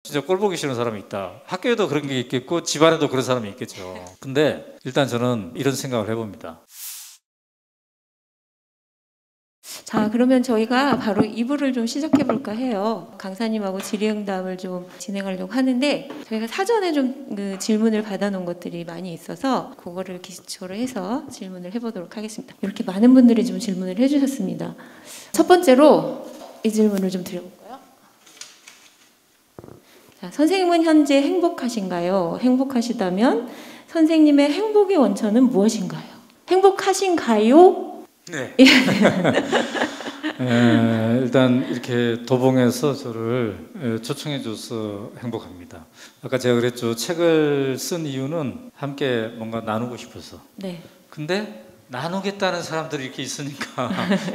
진짜 꼴 보기 싫은 사람이 있다. 학교에도 그런 게 있겠고 집안에도 그런 사람이 있겠죠. 근데 일단 저는 이런 생각을 해봅니다. 자, 그러면 저희가 바로 2부를 좀 시작해 볼까 해요. 강사님하고 질의응답을 좀 진행하려고 하는데 저희가 사전에 좀 그 질문을 받아놓은 것들이 많이 있어서 그거를 기초로 해서 질문을 해보도록 하겠습니다. 이렇게 많은 분들이 좀 질문을 해주셨습니다. 첫 번째로 이 질문을 좀 드려볼까요? 자, 선생님은 현재 행복하신가요? 행복하시다면 선생님의 행복의 원천은 무엇인가요? 행복하신가요? 네. 일단 이렇게 도봉에서 저를 초청해줘서 행복합니다. 아까 제가 그랬죠. 책을 쓴 이유는 함께 뭔가 나누고 싶어서. 네. 근데 나누겠다는 사람들이 이렇게 있으니까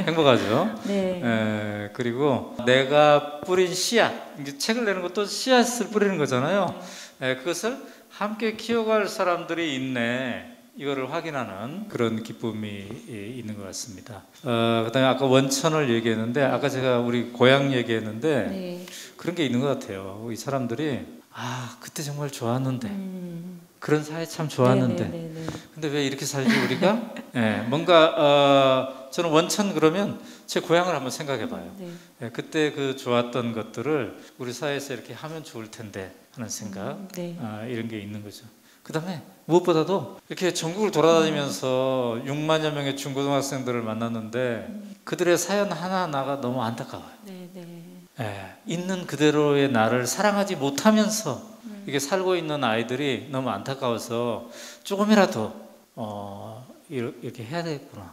행복하죠. 네. 그리고 내가 뿌린 씨앗, 이제 책을 내는 것도 씨앗을 뿌리는 거잖아요. 그것을 함께 키워갈 사람들이 있네. 이거를 확인하는 그런 기쁨이 있는 것 같습니다. 그다음에 아까 원천을 얘기했는데 아까 제가 우리 고향 얘기했는데 네. 그런 게 있는 것 같아요. 이 사람들이 그때 정말 좋았는데 그런 사이 참 좋았는데 네네네네. 근데 왜 이렇게 살지 우리가? 뭔가 저는 원천 그러면 제 고향을 한번 생각해 봐요. 네. 그때 그 좋았던 것들을 우리 사회에서 이렇게 하면 좋을 텐데 하는 생각 네. 이런 게 있는 거죠. 그 다음에 무엇보다도 이렇게 전국을 돌아다니면서 6만여 명의 중고등학생들을 만났는데 그들의 사연 하나하나가 너무 안타까워요. 있는 그대로의 나를 사랑하지 못하면서 이게 살고 있는 아이들이 너무 안타까워서 조금이라도 이렇게 해야 되겠구나.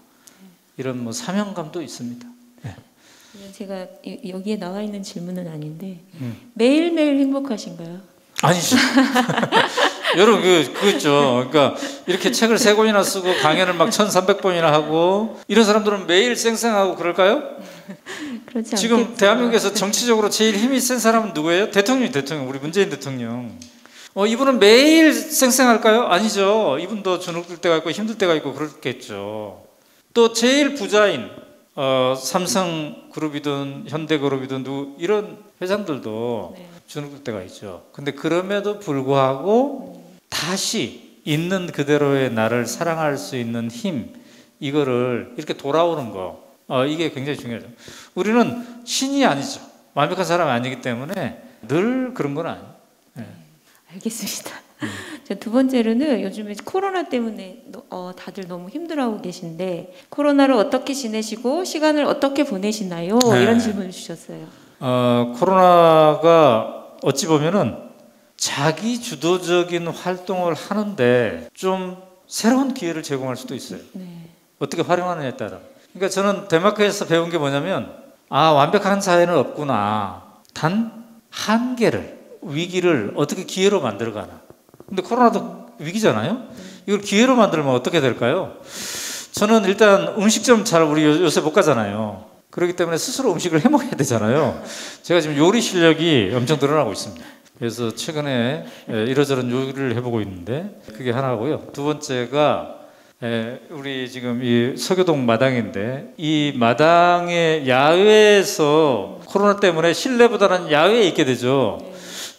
이런 뭐 사명감도 있습니다. 제가 여기에 나와 있는 질문은 아닌데 매일매일 행복하신가요? 아니죠. 여러분 그거 있죠. 그러니까 이렇게 책을 3권이나 쓰고 강연을 막 1300번이나 하고 이런 사람들은 매일 쌩쌩하고 그럴까요? 그렇지 지금 않겠죠. 대한민국에서 정치적으로 제일 힘이 센 사람은 누구예요? 대통령, 우리 문재인 대통령. 이분은 매일 쌩쌩할까요? 아니죠. 이분도 주눅들 때가 있고 힘들 때가 있고 그렇겠죠. 또 제일 부자인 삼성그룹이든 현대그룹이든 이런 회장들도 주눅들 때가 있죠. 근데 그럼에도 불구하고 다시 있는 그대로의 나를 사랑할 수 있는 힘, 이거를 이렇게 돌아오는 거, 이게 굉장히 중요하죠. 우리는 신이 아니죠. 완벽한 사람이 아니기 때문에 늘 그런 건 아니에요. 알겠습니다. 두 번째로는 요즘에 코로나 때문에 다들 너무 힘들어하고 계신데 코로나를 어떻게 지내시고 시간을 어떻게 보내시나요? 이런 질문을 주셨어요. 코로나가 어찌 보면은 자기 주도적인 활동을 하는데 좀 새로운 기회를 제공할 수도 있어요. 어떻게 활용하느냐에 따라. 그러니까 저는 덴마크에서 배운 게 뭐냐면 완벽한 사회는 없구나. 단 한계를, 위기를 어떻게 기회로 만들어가나. 근데 코로나도 위기잖아요. 이걸 기회로 만들면 어떻게 될까요? 저는 일단 음식점 잘 우리 요새 못 가잖아요. 그렇기 때문에 스스로 음식을 해 먹어야 되잖아요. 제가 지금 요리 실력이 엄청 늘어나고 있습니다. 그래서 최근에 이러저런 요리를 해보고 있는데 그게 하나고요. 두 번째가 우리 지금 이 서교동 마당인데 이 마당의 야외에서 코로나 때문에 실내보다는 야외에 있게 되죠.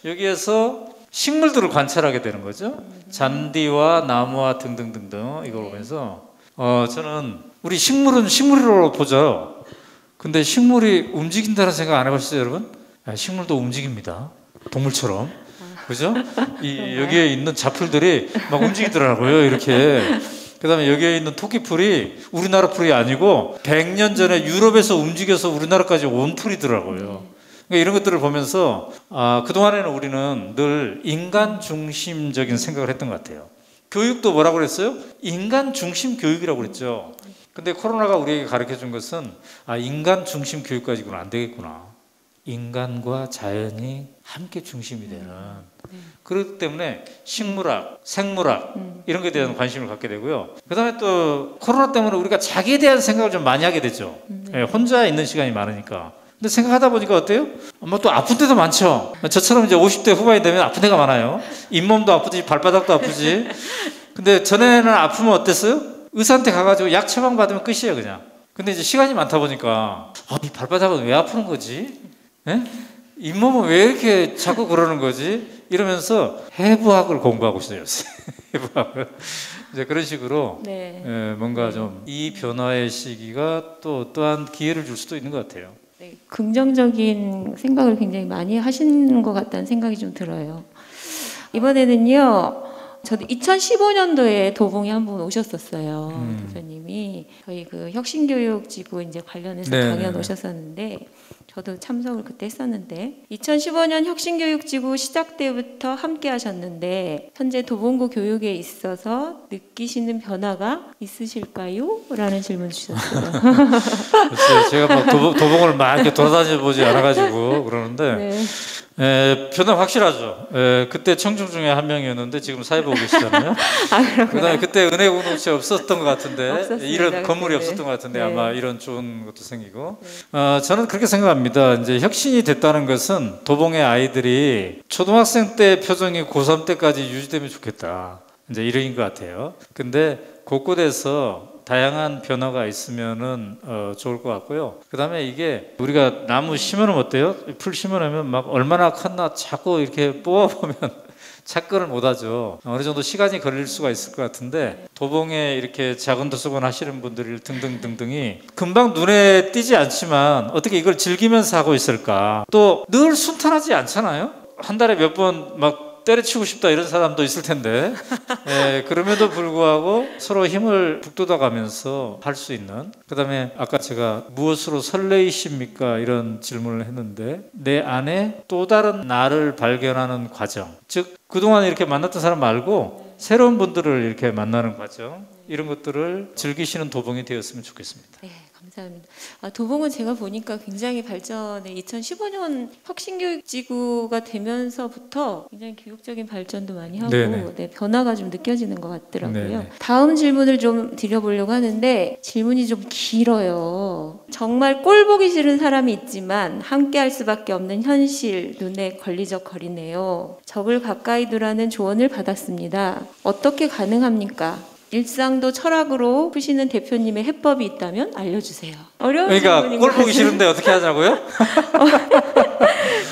여기에서 식물들을 관찰하게 되는 거죠. 잔디와 나무와 등등등등 이걸 보면서 저는 우리 식물은 식물로 보죠. 근데 식물이 움직인다는 생각 안 해봤어요, 여러분? 식물도 움직입니다. 동물처럼. 그죠? 여기에 있는 잡풀들이 막 움직이더라고요, 이렇게. 그 다음에 여기에 있는 토끼풀이 우리나라 풀이 아니고 100년 전에 유럽에서 움직여서 우리나라까지 온 풀이더라고요. 그러니까 이런 것들을 보면서 그동안에는 우리는 늘 인간 중심적인 생각을 했던 것 같아요. 교육도 뭐라고 그랬어요? 인간 중심 교육이라고 그랬죠. 근데 코로나가 우리에게 가르쳐 준 것은 인간 중심 교육까지는 안 되겠구나. 인간과 자연이 함께 중심이 되는. 그렇기 때문에 식물학, 생물학 이런 것에 대한 관심을 갖게 되고요. 그 다음에 또 코로나 때문에 우리가 자기에 대한 생각을 좀 많이 하게 되죠. 혼자 있는 시간이 많으니까. 근데 생각하다 보니까 어때요? 또 아픈 데도 많죠. 저처럼 이제 50대 후반이 되면 아픈 데가 많아요. 잇몸도 아프지, 발바닥도 아프지. 근데 전에는 아프면 어땠어요? 의사한테 가가지고 약 처방 받으면 끝이에요, 그냥. 근데 이제 시간이 많다 보니까 이 발바닥은 왜 아프는 거지? 잇몸은 왜 이렇게 자꾸 그러는 거지? 이러면서 해부학을 공부하고 있어요. 요새. 해부학을. 이제 그런 식으로 네. 뭔가 좀 이 변화의 시기가 또 어떠한 기회를 줄 수도 있는 것 같아요. 네, 긍정적인 생각을 굉장히 많이 하시는 것 같다는 생각이 좀 들어요. 이번에는요, 저도 2015년도에 도봉에 한번 오셨었어요. 대표님이 저희 그 혁신교육지구 이제 관련해서 네, 강연 네. 오셨었는데 저도 참석을 그때 했었는데 2015년 혁신교육지구 시작 때부터 함께 하셨는데 현재 도봉구 교육에 있어서 느끼시는 변화가 있으실까요? 라는 질문 주셨어요. 글쎄요, 제가 막 도봉을 막 이렇게 돌아다녀 보지 않아가지고 그러는데 변화 확실하죠. 그때 청중 중에 한 명이었는데 지금 사회 보고 계시잖아요. 그다음에 그때 은혜 공동체 없었던 것 같은데 없었습니다, 이런 건물이 그때. 없었던 것 같은데 네. 아마 이런 좋은 것도 생기고 저는 그렇게 생각합니다. 이제 혁신이 됐다는 것은 도봉의 아이들이 초등학생 때 표정이 고3 때까지 유지되면 좋겠다. 이제 이런 것 같아요. 근데 곳곳에서 다양한 변화가 있으면은 좋을 것 같고요. 그다음에 이게 우리가 나무 심으면 어때요? 풀 심으면 막 얼마나 컸나 자꾸 이렇게 뽑아보면 착근을 못하죠. 어느 정도 시간이 걸릴 수가 있을 것 같은데 도봉에 이렇게 작은 도서관 하시는 분들 등등등등이 금방 눈에 띄지 않지만 어떻게 이걸 즐기면서 하고 있을까? 또 늘 순탄하지 않잖아요. 한 달에 몇 번 막 때려치고 싶다 이런 사람도 있을 텐데 그럼에도 불구하고 서로 힘을 북돋아가면서 할 수 있는 그다음에 아까 제가 무엇으로 설레이십니까 이런 질문을 했는데 내 안에 또 다른 나를 발견하는 과정 즉 그동안 이렇게 만났던 사람 말고 새로운 분들을 이렇게 만나는 과정 이런 것들을 즐기시는 도봉이 되었으면 좋겠습니다. 네, 감사합니다. 도봉은 제가 보니까 굉장히 발전에 2015년 혁신교육지구가 되면서부터 굉장히 교육적인 발전도 많이 하고 네, 변화가 좀 느껴지는 것 같더라고요. 네네. 다음 질문을 좀 드려보려고 하는데 질문이 좀 길어요. 정말 꼴 보기 싫은 사람이 있지만 함께할 수밖에 없는 현실 눈에 걸리적거리네요. 적을 가까이 두라는 조언을 받았습니다. 어떻게 가능합니까? 일상도 철학으로 푸시는 대표님의 해법이 있다면 알려주세요. 어려운 그러니까 질문인 꼴 것 보기 같아요. 싫은데 어떻게 하자고요?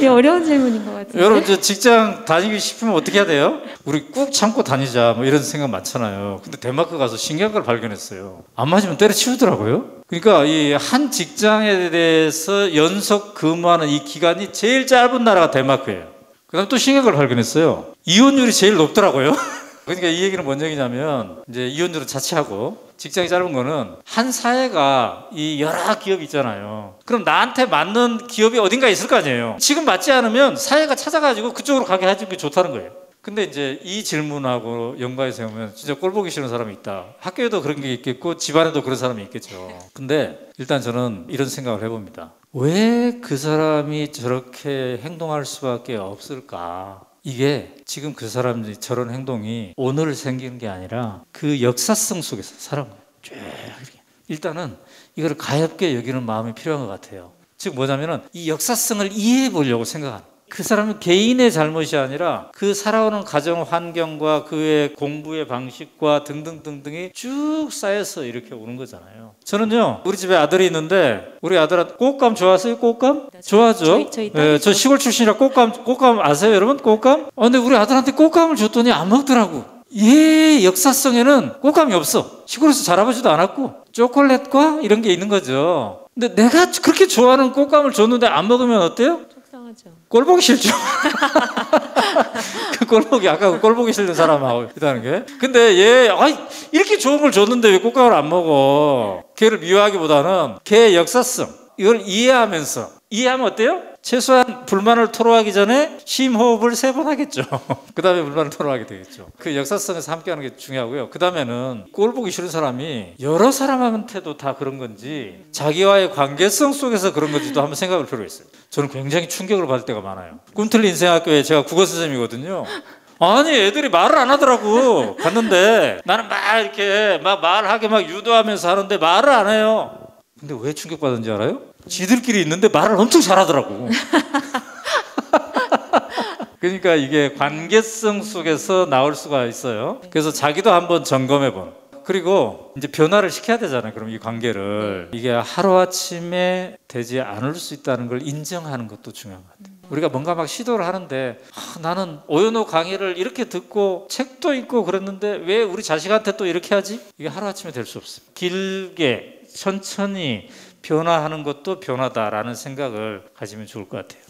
예, 어려운 질문인 것 같아요. 여러분 저 직장 다니기 싶으면 어떻게 해야 돼요? 우리 꾹 참고 다니자 뭐 이런 생각 많잖아요. 근데 덴마크 가서 신기한 걸 발견했어요. 안 맞으면 때려치우더라고요. 그러니까 이 한 직장에 대해서 연속 근무하는 이 기간이 제일 짧은 나라가 덴마크예요. 그다음 또 신기한 걸 발견했어요. 이혼율이 제일 높더라고요. 그러니까 이 얘기는 뭔 얘기냐면 이제 이혼율은 자취하고 직장이 짧은 거는 한 사회가 이 여러 기업이 있잖아요. 그럼 나한테 맞는 기업이 어딘가 있을 거 아니에요. 지금 맞지 않으면 사회가 찾아가지고 그쪽으로 가게 해주는 게 좋다는 거예요. 근데 이제 이 질문하고 연관해서 보면 진짜 꼴 보기 싫은 사람이 있다. 학교에도 그런 게 있겠고 집안에도 그런 사람이 있겠죠. 근데 일단 저는 이런 생각을 해봅니다. 왜 그 사람이 저렇게 행동할 수밖에 없을까? 이게 지금 그 사람들이 저런 행동이 오늘 생기는 게 아니라 그 역사성 속에서 사람 쭉 이렇게 일단은 이걸 가볍게 여기는 마음이 필요한 것 같아요. 즉 뭐냐면은 이 역사성을 이해해 보려고 생각하는 그 사람은 개인의 잘못이 아니라 그 살아오는 가정 환경과 그의 공부의 방식과 등등등등이 쭉 쌓여서 이렇게 오는 거잖아요. 저는요 우리 집에 아들이 있는데 우리 아들한테 꽃감 좋아하세요? 꽃감? 좋아하죠? 저 시골 출신이라 꽃감 아세요 여러분? 꽃감? 근데 우리 아들한테 꽃감을 줬더니 안 먹더라고. 얘 역사성에는 꽃감이 없어. 시골에서 자라보지도 않았고 초콜릿과 이런 게 있는 거죠. 근데 내가 그렇게 좋아하는 꽃감을 줬는데 안 먹으면 어때요? 꼴 보기 싫죠. 그 꼴 보기 아까 꼴 보기 싫은 사람하고 있다는 게. 근데 얘 이렇게 좋은 걸 줬는데 왜 꽃감을 안 먹어? 걔를 미워하기보다는 걔의 역사성 이걸 이해하면 어때요? 최소한 불만을 토로하기 전에 심호흡을 3번 하겠죠. 그 다음에 불만을 토로하게 되겠죠. 그 역사성에서 함께하는 게 중요하고요. 그 다음에는 꼴 보기 싫은 사람이 여러 사람한테도 다 그런 건지 자기와의 관계성 속에서 그런 건지도 한번 생각할 필요가 있어요. 저는 굉장히 충격을 받을 때가 많아요. 꿈틀리 인생학교에 제가 국어 선생님이거든요. 아니 애들이 말을 안 하더라고. 갔는데 나는 막 이렇게 막 말하게 막 유도하면서 하는데 말을 안 해요. 근데 왜 충격받은지 알아요? 지들끼리 있는데 말을 엄청 잘하더라고. 그러니까 이게 관계성 속에서 나올 수가 있어요. 그래서 자기도 한번 점검해본. 그리고 이제 변화를 시켜야 되잖아요. 그럼 이 관계를 이게 하루아침에 되지 않을 수 있다는 걸 인정하는 것도 중요한 것 같아요. 우리가 뭔가 막 시도를 하는데 나는 오연호 강의를 이렇게 듣고 책도 읽고 그랬는데 왜 우리 자식한테 또 이렇게 하지? 이게 하루아침에 될 수 없어요. 길게 천천히 변화하는 것도 변화다라는 생각을 가지면 좋을 것 같아요.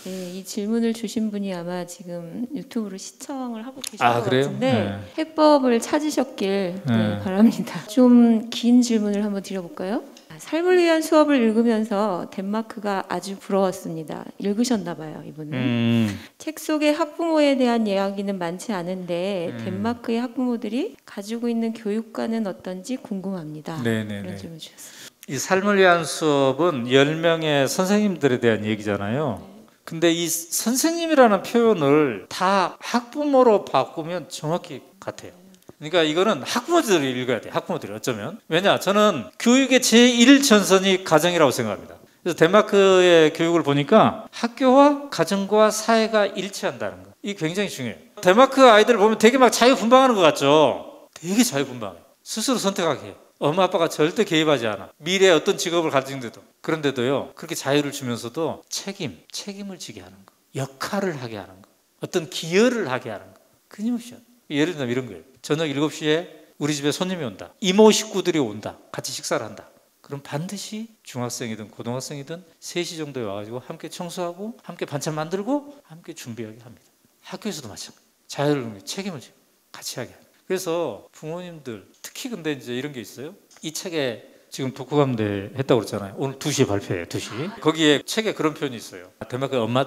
네, 이 질문을 주신 분이 아마 지금 유튜브로 시청을 하고 계신 것 그래요? 같은데 네. 해법을 찾으셨길 바랍니다. 좀 긴 질문을 한번 드려볼까요? 삶을 위한 수업을 읽으면서 덴마크가 아주 부러웠습니다. 읽으셨나 봐요, 이분은. 책 속에 학부모에 대한 이야기는 많지 않은데 덴마크의 학부모들이 가지고 있는 교육관은 어떤지 궁금합니다. 네네네. 그런 질문 주셨어요. 이 삶을 위한 수업은 10명의 선생님들에 대한 얘기잖아요. 근데 이 선생님이라는 표현을 다 학부모로 바꾸면 정확히 같아요. 그러니까 이거는 학부모들이 읽어야 돼요. 학부모들이 어쩌면. 왜냐? 저는 교육의 제1전선이 가정이라고 생각합니다. 그래서 덴마크의 교육을 보니까 학교와 가정과 사회가 일치한다는 거. 이게 굉장히 중요해요. 덴마크 아이들을 보면 되게 막 자유분방하는 것 같죠? 되게 자유분방해요. 스스로 선택하게 해요. 엄마 아빠가 절대 개입하지 않아. 미래에 어떤 직업을 가진데도. 그런데도요, 그렇게 자유를 주면서도 책임을 지게 하는 거. 역할을 하게 하는 거. 어떤 기여를 하게 하는 거. 끊임없이. 예를 들면 이런 거예요. 저녁 7시에 우리 집에 손님이 온다. 이모 식구들이 온다. 같이 식사를 한다. 그럼 반드시 중학생이든 고등학생이든 3시 정도에 와가지고 함께 청소하고 함께 반찬 만들고 함께 준비하게 합니다. 학교에서도 마찬가지. 자유를 책임을 지고 같이 하게 합니다. 그래서 부모님들 특히 근데 이제 이런 게 있어요. 이 책에 지금 독후감대 했다고 그랬잖아요. 오늘 2시에 발표해요. 2시. 거기에 책에 그런 표현이 있어요. 덴마크 엄마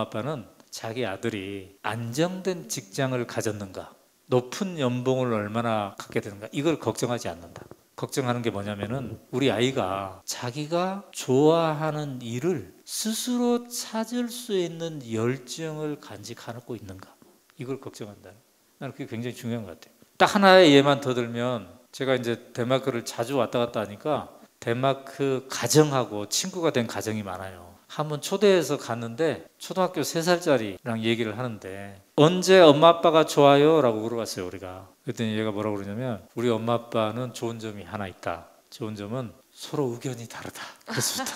아빠는 자기 아들이 안정된 직장을 가졌는가, 높은 연봉을 얼마나 갖게 되는가, 이걸 걱정하지 않는다. 걱정하는 게 뭐냐면은 우리 아이가 자기가 좋아하는 일을 스스로 찾을 수 있는 열정을 간직하고 있는가, 이걸 걱정한다. 나는 그게 굉장히 중요한 것 같아요. 딱 하나의 예만 더 들면, 제가 이제 덴마크를 자주 왔다 갔다 하니까 덴마크 가정하고 친구가 된 가정이 많아요. 한번 초대해서 갔는데 초등학교 3살짜리랑 얘기를 하는데 언제 엄마 아빠가 좋아요? 라고 물어봤어요. 우리가. 그랬더니 얘가 뭐라고 그러냐면 우리 엄마 아빠는 좋은 점이 하나 있다. 좋은 점은 서로 의견이 다르다. 그렇습니다.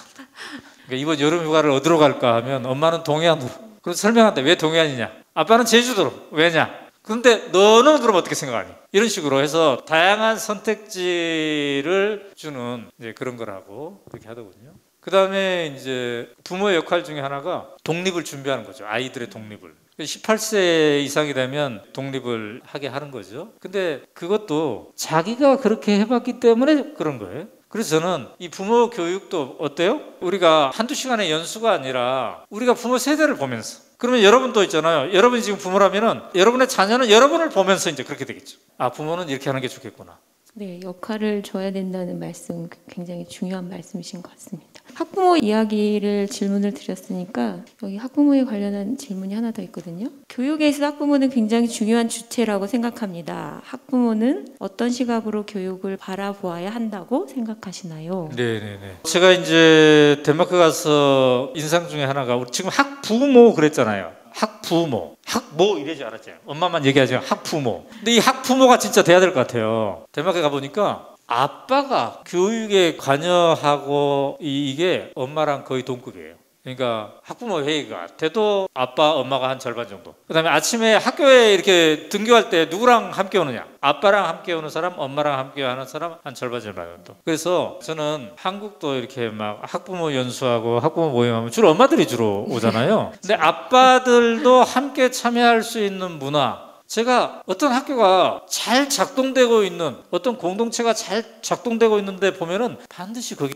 그러니까 이번 여름 휴가를 어디로 갈까 하면 엄마는 동해안으로. 그래서 설명한다. 왜 동해안이냐? 아빠는 제주도로. 왜냐? 근데 너는 그럼 어떻게 생각하니? 이런 식으로 해서 다양한 선택지를 주는 이제 그런 거라고 그렇게 하더군요. 그 다음에 이제 부모의 역할 중에 하나가 독립을 준비하는 거죠. 아이들의 독립을. 18세 이상이 되면 독립을 하게 하는 거죠. 근데 그것도 자기가 그렇게 해봤기 때문에 그런 거예요. 그래서 저는 이 부모 교육도 어때요? 우리가 한두 시간의 연수가 아니라 우리가 부모 세대를 보면서, 그러면 여러분도 있잖아요. 여러분이 지금 부모라면은 여러분의 자녀는 여러분을 보면서 이제 그렇게 되겠죠. 아, 부모는 이렇게 하는 게 좋겠구나. 네, 역할을 줘야 된다는 말씀 굉장히 중요한 말씀이신 것 같습니다. 학부모 이야기를 질문을 드렸으니까 여기 학부모에 관련한 질문이 하나 더 있거든요. 교육에 있어 학부모는 굉장히 중요한 주체라고 생각합니다. 학부모는 어떤 시각으로 교육을 바라보아야 한다고 생각하시나요? 네네네. 제가 이제 덴마크 가서 인상 중에 하나가 지금 학부모 그랬잖아요. 학부모, 학모 이러지 않았잖아요. 엄마만 얘기하지 학부모. 근데 이 학부모가 진짜 돼야 될 것 같아요. 덴마크에 가보니까 아빠가 교육에 관여하고 이게 엄마랑 거의 동급이에요. 그러니까 학부모 회의가 돼도 아빠, 엄마가 한 절반 정도. 그 다음에 아침에 학교에 이렇게 등교할 때 누구랑 함께 오느냐? 아빠랑 함께 오는 사람, 엄마랑 함께 하는 사람 한 절반 정도. 그래서 저는 한국도 이렇게 막 학부모 연수하고 학부모 모임하면 주로 엄마들이 주로 오잖아요. 근데 아빠들도 함께 참여할 수 있는 문화. 제가 어떤 학교가 잘 작동되고 있는, 어떤 공동체가 잘 작동되고 있는데 보면은 반드시 거기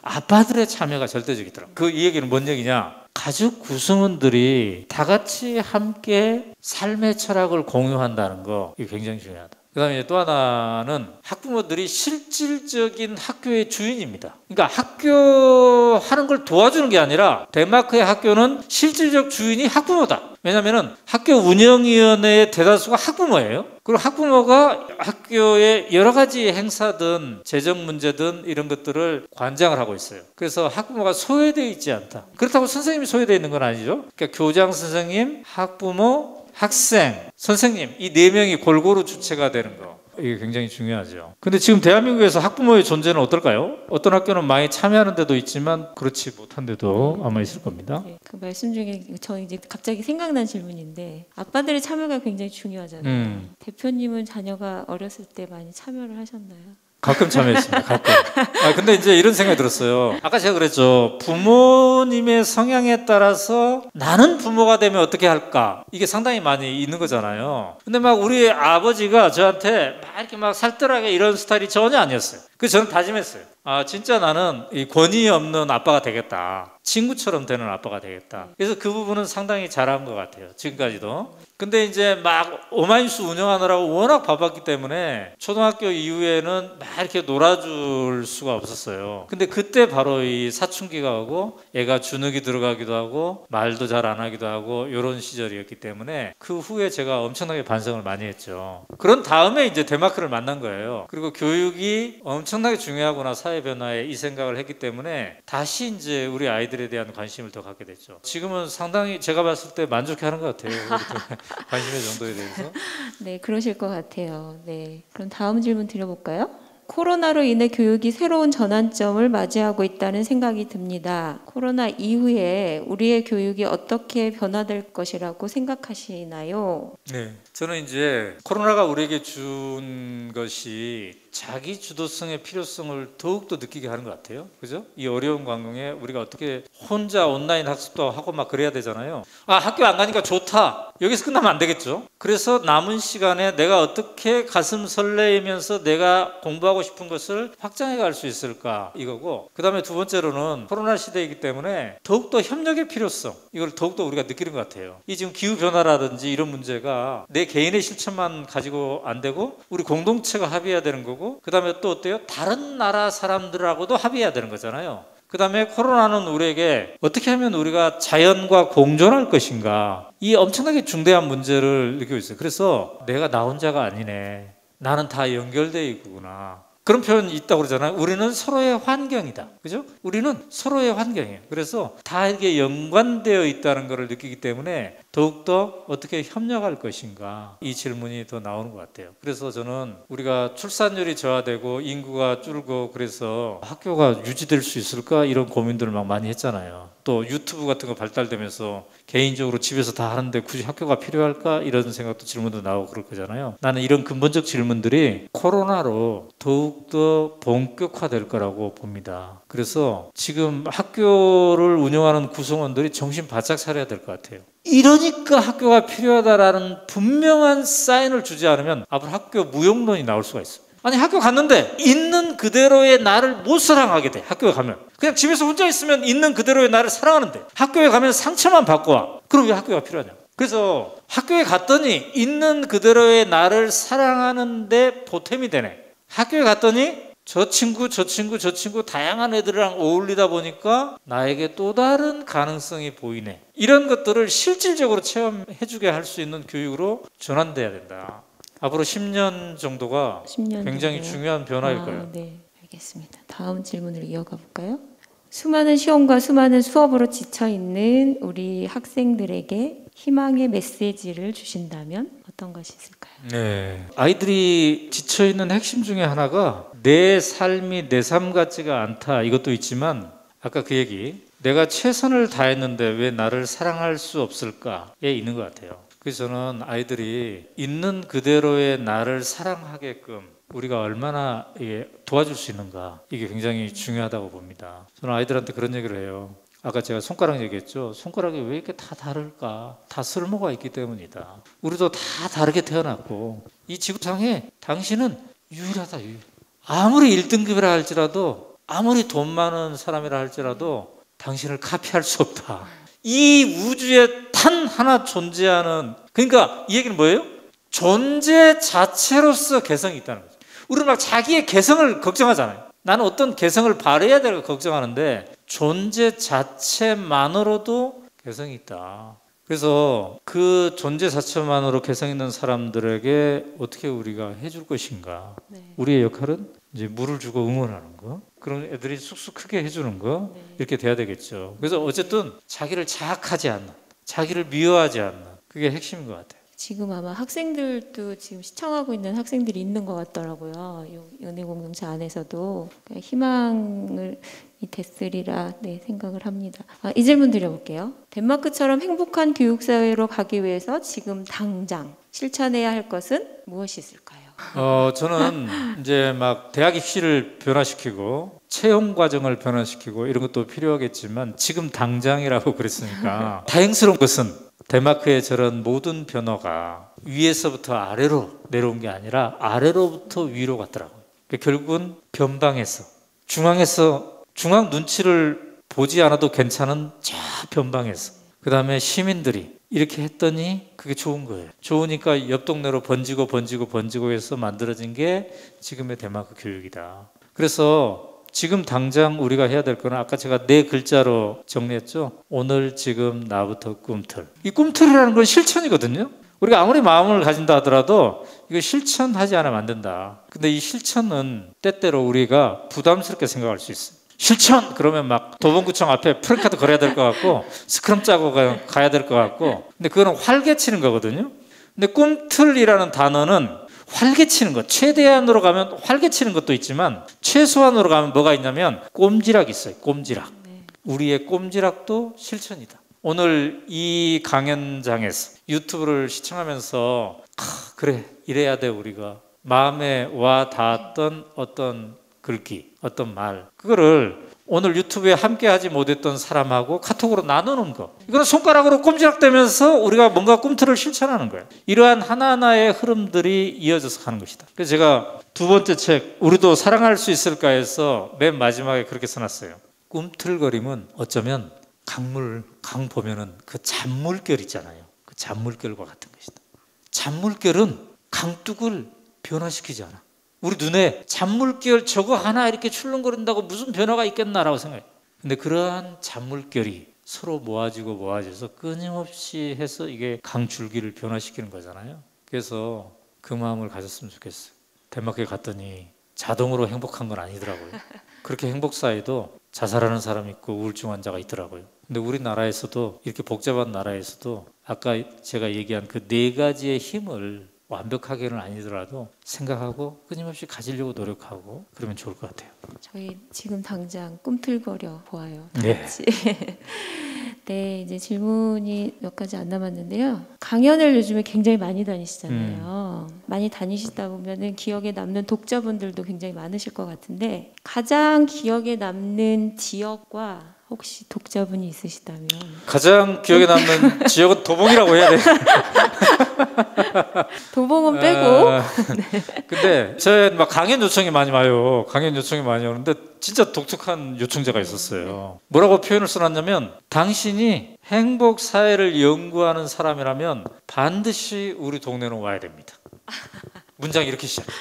아빠들의 참여가 절대적이더라고요. 그 이 얘기는 뭔 얘기냐? 가족 구성원들이 다 같이 함께 삶의 철학을 공유한다는 거, 이게 굉장히 중요하다. 그 다음에 또 하나는 학부모들이 실질적인 학교의 주인입니다. 그러니까 학교 하는 걸 도와주는 게 아니라 덴마크의 학교는 실질적 주인이 학부모다. 왜냐하면 학교 운영위원회의 대다수가 학부모예요. 그리고 학부모가 학교의 여러 가지 행사든 재정 문제든 이런 것들을 관장을 하고 있어요. 그래서 학부모가 소외되어 있지 않다. 그렇다고 선생님이 소외되어 있는 건 아니죠. 그러니까 교장 선생님, 학부모, 학생, 선생님 이 4명이 골고루 주체가 되는 거. 이게 굉장히 중요하죠. 근데 지금 대한민국에서 학부모의 존재는 어떨까요? 어떤 학교는 많이 참여하는 데도 있지만 그렇지 못한 데도 아마 있을 겁니다. 그 말씀 중에 저 이제 갑자기 생각난 질문인데 아빠들의 참여가 굉장히 중요하잖아요. 대표님은 자녀가 어렸을 때 많이 참여를 하셨나요? 가끔 참여했습니다. 가끔. 근데 이제 이런 생각이 들었어요. 아까 제가 그랬죠. 부모님의 성향에 따라서 나는 부모가 되면 어떻게 할까? 이게 상당히 많이 있는 거잖아요. 근데 막 우리 아버지가 저한테 막 이렇게 막 살뜰하게 이런 스타일이 전혀 아니었어요. 그래서 저는 다짐했어요. 진짜 나는 이 권위 없는 아빠가 되겠다. 친구처럼 되는 아빠가 되겠다. 그래서 그 부분은 상당히 잘한 것 같아요. 지금까지도. 근데 이제 막 오마이뉴스 운영하느라고 워낙 바빴기 때문에 초등학교 이후에는 막 이렇게 놀아줄 수가 없었어요. 근데 그때 바로 이 사춘기가 오고 애가 주눅이 들어가기도 하고 말도 잘 안 하기도 하고 이런 시절이었기 때문에 그 후에 제가 엄청나게 반성을 많이 했죠. 그런 다음에 이제 데마크를 만난 거예요. 그리고 교육이 엄청나게 중요하구나 사회 변화에 이 생각을 했기 때문에 다시 이제 우리 아이들에 대한 관심을 더 갖게 됐죠. 지금은 상당히 제가 봤을 때 만족해하는 것 같아요. 관심의 정도에 대해서. 네, 그러실 것 같아요. 네, 그럼 다음 질문 드려볼까요? 코로나로 인해 교육이 새로운 전환점을 맞이하고 있다는 생각이 듭니다. 코로나 이후에 우리의 교육이 어떻게 변화될 것이라고 생각하시나요? 네, 저는 이제 코로나가 우리에게 준 것이 자기 주도성의 필요성을 더욱더 느끼게 하는 것 같아요. 그죠? 이 어려운 광경에 우리가 어떻게 혼자 온라인 학습도 하고 막 그래야 되잖아요. 학교 안 가니까 좋다. 여기서 끝나면 안 되겠죠. 그래서 남은 시간에 내가 어떻게 가슴 설레이면서 내가 공부하고 싶은 것을 확장해 갈 수 있을까 이거고, 그 다음에 두 번째로는 코로나 시대이기 때문에 더욱더 협력의 필요성, 이걸 더욱더 우리가 느끼는 것 같아요. 이 지금 기후변화라든지 이런 문제가 내 개인의 실천만 가지고 안 되고 우리 공동체가 합의해야 되는 거고, 그 다음에 또 어때요? 다른 나라 사람들하고도 합의해야 되는 거잖아요. 그 다음에 코로나는 우리에게 어떻게 하면 우리가 자연과 공존할 것인가, 이 엄청나게 중대한 문제를 느끼고 있어요. 그래서 내가 나 혼자가 아니네, 나는 다 연결되어 있구나, 그런 표현이 있다고 그러잖아요. 우리는 서로의 환경이다. 그죠? 우리는 서로의 환경이에요. 그래서 다 이게 연관되어 있다는 것을 느끼기 때문에 더욱더 어떻게 협력할 것인가, 이 질문이 더 나오는 것 같아요. 그래서 저는 우리가 출산율이 저하되고 인구가 줄고 그래서 학교가 유지될 수 있을까, 이런 고민들을 막 많이 했잖아요. 또 유튜브 같은 거 발달되면서 개인적으로 집에서 다 하는데 굳이 학교가 필요할까, 이런 생각도 질문도 나오고 그럴 거잖아요. 나는 이런 근본적 질문들이 코로나로 더욱더 본격화될 거라고 봅니다. 그래서 지금 학교를 운영하는 구성원들이 정신 바짝 차려야 될 것 같아요. 이러니까 학교가 필요하다라는 분명한 사인을 주지 않으면 앞으로 학교 무용론이 나올 수가 있어요. 아니, 학교 갔는데 있는 그대로의 나를 못 사랑하게 돼. 학교에 가면 그냥 집에서 혼자 있으면 있는 그대로의 나를 사랑하는데 학교에 가면 상처만 받고 와. 그럼 왜 학교가 필요하냐. 그래서 학교에 갔더니 있는 그대로의 나를 사랑하는데 보탬이 되네. 학교에 갔더니 저 친구 다양한 애들이랑 어울리다 보니까 나에게 또 다른 가능성이 보이네. 이런 것들을 실질적으로 체험해주게 할 수 있는 교육으로 전환돼야 된다. 앞으로 10년 정도가 10년 굉장히 정도요? 중요한 변화일 거예요. 네, 알겠습니다. 다음 질문을 이어가 볼까요? 수많은 시험과 수많은 수업으로 지쳐있는 우리 학생들에게 희망의 메시지를 주신다면 어떤 것이 있을까요? 네, 아이들이 지쳐있는 핵심 중에 하나가 내 삶이 내 삶 같지가 않다, 이것도 있지만 아까 그 얘기, 내가 최선을 다했는데 왜 나를 사랑할 수 없을까에 있는 것 같아요. 그래서 저는 아이들이 있는 그대로의 나를 사랑하게끔 우리가 얼마나 도와줄 수 있는가, 이게 굉장히 중요하다고 봅니다. 저는 아이들한테 그런 얘기를 해요. 아까 제가 손가락 얘기했죠. 손가락이 왜 이렇게 다 다를까? 다 쓸모가 있기 때문이다. 우리도 다 다르게 태어났고 이 지구상에 당신은 유일하다. 아무리 1등급이라 할지라도, 아무리 돈 많은 사람이라 할지라도 당신을 카피할 수 없다. 이 우주에 단 하나 존재하는, 그러니까 이 얘기는 뭐예요? 존재 자체로서 개성이 있다는 거죠. 우리는 막 자기의 개성을 걱정하잖아요. 나는 어떤 개성을 발휘해야 될까 걱정하는데 존재 자체만으로도 개성이 있다. 그래서 그 존재 자체만으로 개성 있는 사람들에게 어떻게 우리가 해줄 것인가. 네. 우리의 역할은 이제 물을 주고 응원하는 거, 그런 애들이 쑥쑥 크게 해주는 거, 네. 이렇게 돼야 되겠죠. 그래서 어쨌든 자기를 자학하지 않는, 자기를 미워하지 않는, 그게 핵심인 것 같아요. 지금 아마 학생들도 지금 시청하고 있는 학생들이 있는 것 같더라고요. 이 연애 공동체 안에서도 희망을 됐으리라 생각을 합니다. 이 질문 드려볼게요. 덴마크처럼 행복한 교육사회로 가기 위해서 지금 당장 실천해야 할 것은 무엇이 있을까요? 저는 이제 막 대학 입시를 변화시키고 채용 과정을 변화시키고 이런 것도 필요하겠지만 지금 당장이라고 그랬으니까 다행스러운 것은 덴마크의 저런 모든 변화가 위에서부터 아래로 내려온 게 아니라 아래로부터 위로 갔더라고요. 그러니까 결국은 변방에서 중앙 눈치를 보지 않아도 괜찮은 저 변방에서 그 다음에 시민들이 이렇게 했더니 그게 좋은 거예요. 좋으니까 옆 동네로 번지고 해서 만들어진 게 지금의 덴마크 교육이다. 그래서 지금 당장 우리가 해야 될 거는 아까 제가 4글자로 정리했죠. 오늘 지금 나부터 꿈틀. 이 꿈틀이라는 건 실천이거든요. 우리가 아무리 마음을 가진다 하더라도 이거 실천하지 않으면 안 된다. 근데 이 실천은 때때로 우리가 부담스럽게 생각할 수 있어요. 실천! 그러면 막 도봉구청 앞에 프랜카드 걸어야 될 것 같고 스크럼 짜고 가야 될 것 같고 근데 그거는 활개치는 거거든요. 근데 꿈틀이라는 단어는 활개치는 것, 최대한으로 가면 활개치는 것도 있지만 최소한으로 가면 뭐가 있냐면 꼼지락이 있어요. 꼼지락. 우리의 꼼지락도 실천이다. 오늘 이 강연장에서 유튜브를 시청하면서 그래 이래야 돼 우리가 마음에 와 닿았던 어떤 글귀, 어떤 말 그거를 오늘 유튜브에 함께 하지 못했던 사람하고 카톡으로 나누는 거 이거는 손가락으로 꼼지락대면서 우리가 뭔가 꿈틀을 실천하는 거예요. 이러한 하나하나의 흐름들이 이어져서 가는 것이다. 그래서 제가 2번째 책 우리도 사랑할 수 있을까 해서 맨 마지막에 그렇게 써놨어요. 꿈틀거림은 어쩌면 강 보면은 그 잔물결 있잖아요. 그 잔물결과 같은 것이다. 잔물결은 강둑을 변화시키지 않아. 우리 눈에 잔물결 저거 하나 이렇게 출렁거린다고 무슨 변화가 있겠나라고 생각해요. 근데 그러한 잔물결이 서로 모아져서 끊임없이 해서 이게 강줄기를 변화시키는 거잖아요. 그래서 그 마음을 가졌으면 좋겠어요. 덴마크에 갔더니 자동으로 행복한 건 아니더라고요. 그렇게 행복 사이도 자살하는 사람이 있고 우울증 환자가 있더라고요. 근데 우리나라에서도 이렇게 복잡한 나라에서도 아까 제가 얘기한 그 4가지의 힘을 완벽하게는 아니더라도 생각하고 끊임없이 가지려고 노력하고 그러면 좋을 것 같아요. 저희 지금 당장 꿈틀거려 보아요. 네. 네, 이제 질문이 몇 가지 안 남았는데요. 강연을 요즘에 굉장히 많이 다니시잖아요. 많이 다니시다 보면은 기억에 남는 독자분들도 굉장히 많으실 것 같은데 가장 기억에 남는 지역과 혹시 독자분이 있으시다면 가장 기억에 남는 지역은 도봉이라고 해야 돼요. 도봉은 빼고. 근데 제 막 강연 요청이 많이 와요. 강연 요청이 많이 오는데 진짜 독특한 요청자가 있었어요. 뭐라고 표현을 써놨냐면 당신이 행복 사회를 연구하는 사람이라면 반드시 우리 동네는 와야 됩니다. 문장이 이렇게 시작해요.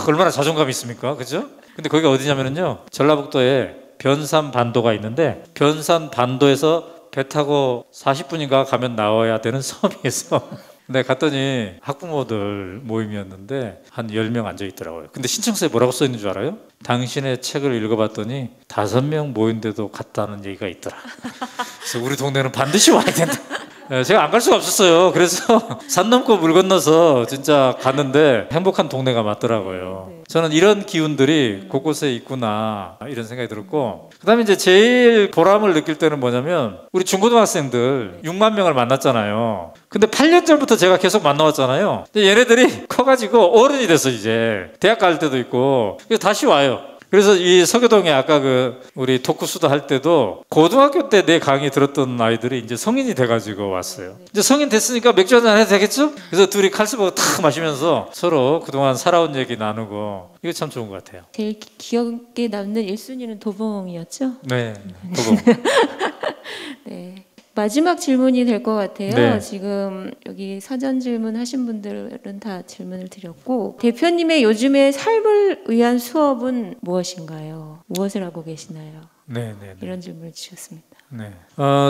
얼마나 자존감이 있습니까? 그죠? 근데 거기가 어디냐면요. 전라북도에 변산반도가 있는데 변산반도에서 배 타고 40분인가 가면 나와야 되는 섬에서 근데 갔더니 학부모들 모임이었는데 한 10명 앉아있더라고요. 근데 신청서에 뭐라고 써있는 줄 알아요? 당신의 책을 읽어봤더니 5명 모인데도 갔다는 얘기가 있더라. 그래서 우리 동네는 반드시 와야 된다. 제가 안 갈 수가 없었어요. 그래서 산 넘고 물 건너서 진짜 갔는데 행복한 동네가 맞더라고요. 저는 이런 기운들이 곳곳에 있구나 이런 생각이 들었고 그다음에 이제 제일 보람을 느낄 때는 뭐냐면 우리 중고등학생들 6만 명을 만났잖아요. 근데 8년 전부터 제가 계속 만나왔잖아요. 근데 얘네들이 커가지고 어른이 됐어 이제 대학 갈 때도 있고 그래서 다시 와요. 그래서 이 서교동에 아까 그 우리 토크수다 할 때도 고등학교 때 내 강의 들었던 아이들이 이제 성인이 돼가지고 왔어요. 이제 성인 됐으니까 맥주 한잔 해도 되겠죠? 그래서 둘이 칼스버거 탁 마시면서 서로 그동안 살아온 얘기 나누고 이거 참 좋은 것 같아요. 제일 기억에 남는 1순위는 도봉이었죠? 네, 도봉. 네. 마지막 질문이 될 것 같아요. 네. 지금 여기 사전 질문하신 분들은 다 질문을 드렸고 대표님의 요즘의 삶을 위한 수업은 무엇인가요? 무엇을 하고 계시나요? 네. 이런 질문을 주셨습니다. 네.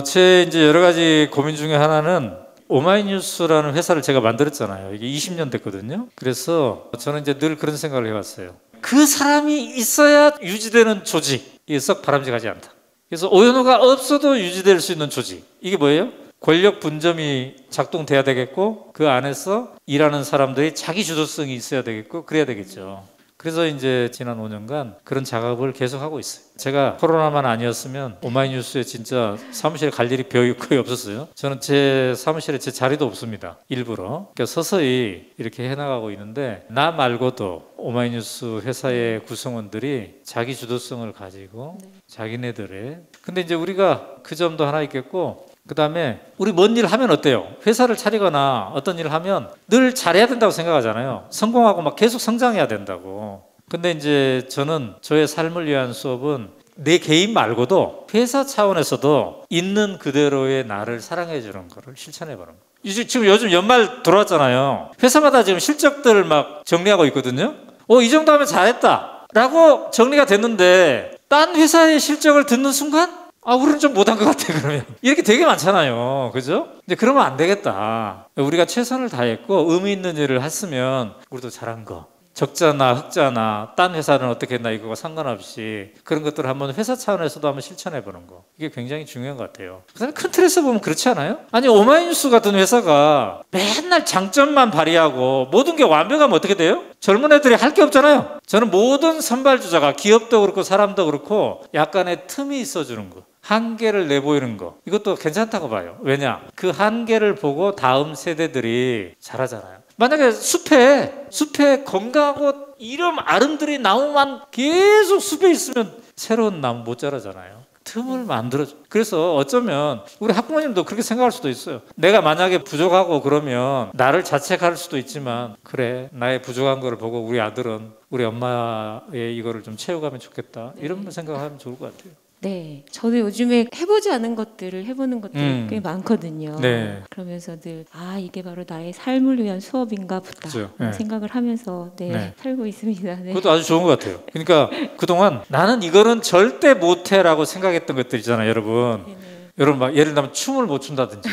제 이제 여러 가지 고민 중에 하나는 오마이뉴스라는 회사를 제가 만들었잖아요. 이게 20년 됐거든요. 그래서 저는 이제 늘 그런 생각을 해왔어요. 그 사람이 있어야 유지되는 조직. 이게 썩 바람직하지 않다. 그래서 오연호가 없어도 유지될 수 있는 조직. 이게 뭐예요? 권력 분점이 작동돼야 되겠고 그 안에서 일하는 사람들이 자기 주도성이 있어야 되겠고 그래야 되겠죠. 그래서 이제 지난 5년간 그런 작업을 계속하고 있어요. 제가 코로나만 아니었으면 오마이뉴스에 진짜 사무실에 갈 일이 거의 없었어요. 저는 제 사무실에 제 자리도 없습니다. 일부러. 그러니까 서서히 이렇게 해나가고 있는데 나 말고도 오마이뉴스 회사의 구성원들이 자기 주도성을 가지고 자기네들의 근데 이제 우리가 그 점도 하나 있겠고 그 다음에 우리 뭔 일 하면 어때요? 회사를 차리거나 어떤 일을 하면 늘 잘해야 된다고 생각하잖아요. 성공하고 막 계속 성장해야 된다고. 근데 이제 저는 저의 삶을 위한 수업은 내 개인 말고도 회사 차원에서도 있는 그대로의 나를 사랑해 주는 거를 실천해 보는 거. 지금 요즘 연말 돌아왔잖아요. 회사마다 지금 실적들 막 정리하고 있거든요. 이 정도 하면 잘했다 라고 정리가 됐는데 딴 회사의 실적을 듣는 순간 우리는 좀 못한 것 같아, 그러면. 이렇게 되게 많잖아요. 그죠? 근데 그러면 안 되겠다. 우리가 최선을 다했고, 의미 있는 일을 했으면, 우리도 잘한 거. 적자나 흑자나, 딴 회사는 어떻게 했나, 이거와 상관없이, 그런 것들을 한번 회사 차원에서도 한번 실천해 보는 거. 이게 굉장히 중요한 것 같아요. 그 다음에 큰 틀에서 보면 그렇지 않아요? 아니, 오마이뉴스 같은 회사가 맨날 장점만 발휘하고, 모든 게 완벽하면 어떻게 돼요? 젊은 애들이 할 게 없잖아요. 저는 모든 선발주자가 기업도 그렇고, 사람도 그렇고, 약간의 틈이 있어주는 거. 한계를 내보이는 거 이것도 괜찮다고 봐요. 왜냐? 그 한계를 보고 다음 세대들이 잘하잖아요. 만약에 숲에 건강하고 이름 아름드리 나무만 계속 숲에 있으면 새로운 나무 못 자라잖아요. 틈을 만들어줘. 그래서 어쩌면 우리 학부모님도 그렇게 생각할 수도 있어요. 내가 만약에 부족하고 그러면 나를 자책할 수도 있지만 그래 나의 부족한 거를 보고 우리 아들은 우리 엄마의 이거를 좀 채워가면 좋겠다. 이런 생각하면 좋을 것 같아요. 네, 저도 요즘에 해보지 않은 것들을 해보는 것들이 꽤 많거든요. 네. 그러면서 늘 이게 바로 나의 삶을 위한 수업인가 보다 그렇죠. 네. 생각을 하면서 살고 있습니다. 네. 그것도 아주 좋은 것 같아요. 그러니까 그동안 나는 이거는 절대 못해라고 생각했던 것들 있잖아요, 여러분. 네네. 여러분 막 예를 들면 춤을 못 춘다든지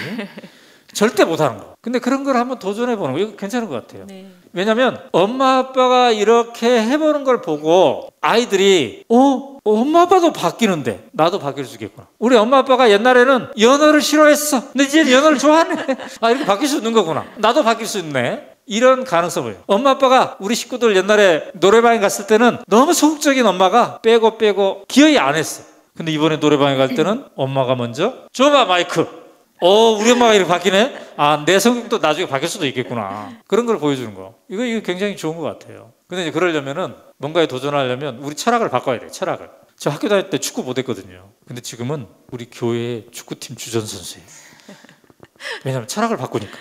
절대 못하는 거. 근데 그런 걸 한번 도전해보는 거 이거 괜찮은 것 같아요. 네. 왜냐하면 엄마 아빠가 이렇게 해보는 걸 보고 아이들이 엄마 아빠도 바뀌는데 나도 바뀔 수 있겠구나. 우리 엄마 아빠가 옛날에는 연어를 싫어했어. 근데 이제 연어를 좋아하네. 이렇게 바뀔 수 있는 거구나. 나도 바뀔 수 있네. 이런 가능성을. 엄마 아빠가 우리 식구들 옛날에 노래방에 갔을 때는 너무 소극적인 엄마가 빼고 기어이 안 했어. 근데 이번에 노래방에 갈 때는 엄마가 먼저 줘봐 마이크. 우리 엄마가 이렇게 바뀌네? 내 성격도 나중에 바뀔 수도 있겠구나. 그런 걸 보여주는 거. 이거 굉장히 좋은 것 같아요. 근데 이제 그러려면은 뭔가에 도전하려면 우리 철학을 바꿔야 돼요. 철학을. 저 학교 다닐 때 축구 못했거든요. 근데 지금은 우리 교회 축구팀 주전 선수예요. 왜냐하면 철학을 바꾸니까.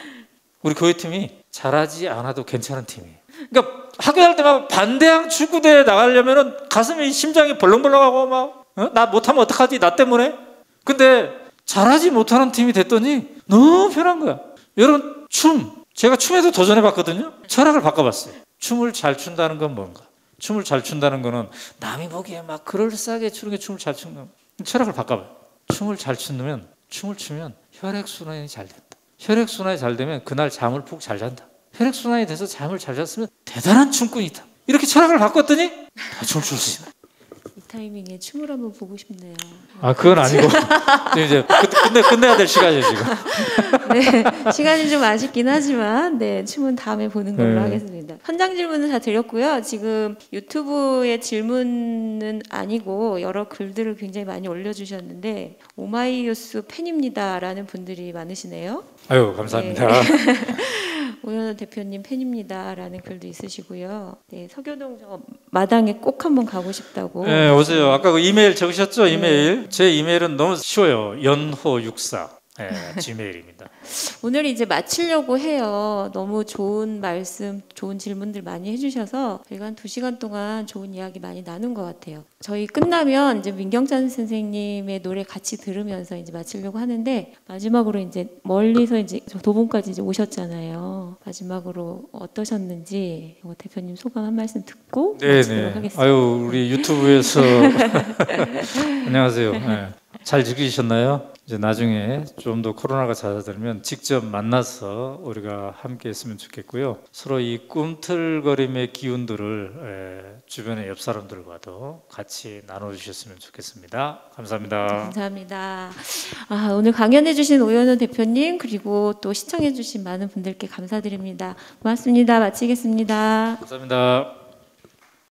우리 교회팀이 잘하지 않아도 괜찮은 팀이에요. 그러니까 학교 다닐 때 막 반대항 축구대회 나가려면은 가슴이 심장이 벌렁벌렁하고 막 나 못하면 어떡하지? 나 때문에? 근데 잘하지 못하는 팀이 됐더니 너무 편한 거야. 여러분 제가 춤에도 도전해봤거든요. 철학을 바꿔봤어요. 춤을 잘 춘다는 건 뭔가? 춤을 잘 춘다는 거는 남이 보기에 막 그럴싸하게 추는 게 춤을 잘 추는 거야. 철학을 바꿔봐요. 춤을 추면 혈액순환이 잘 된다. 혈액순환이 잘 되면 그날 잠을 푹 잘 잔다. 혈액순환이 돼서 잠을 잘 잤으면 대단한 춤꾼이다. 이렇게 철학을 바꿨더니 다 춤을 출 수 있어요. 이 타이밍에 춤을 한번 보고 싶네요. 그건 아니고 이제 끝내야 될 시간이에요 지금. 네, 시간이 좀 아쉽긴 하지만 춤은 다음에 보는 걸로 하겠습니다. 현장 질문은 다 드렸고요. 지금 유튜브의 질문은 아니고 여러 글들을 굉장히 많이 올려주셨는데 오마이뉴스 팬입니다라는 분들이 많으시네요. 아유 감사합니다. 네. 오연호 대표님 팬입니다라는 글도 있으시고요. 네, 서교동 저 마당에 꼭 한번 가고 싶다고. 네, 오세요. 아까 그 이메일 적으셨죠? 이메일. 제 이메일은 너무 쉬워요. 연호64 지메일입니다. 오늘 이제 마치려고 해요. 너무 좋은 말씀, 좋은 질문들 많이 해주셔서 저희가 한 2시간 동안 좋은 이야기 많이 나눈 것 같아요. 저희 끝나면 이제 민경찬 선생님의 노래 같이 들으면서 이제 마치려고 하는데 마지막으로 이제 멀리서 이제 도봉까지 이제 오셨잖아요. 마지막으로 어떠셨는지 대표님 소감 한 말씀 듣고 마치도록 하겠습니다. 아유 우리 유튜브에서 안녕하세요. 네. 잘 즐기셨나요? 이제 나중에 좀 더 코로나가 잦아들면 직접 만나서 우리가 함께 했으면 좋겠고요. 서로 이 꿈틀거림의 기운들을 주변의 옆 사람들과도 같이 나눠주셨으면 좋겠습니다. 감사합니다. 감사합니다. 오늘 강연해주신 오연호 대표님 그리고 또 시청해주신 많은 분들께 감사드립니다. 고맙습니다. 마치겠습니다. 감사합니다.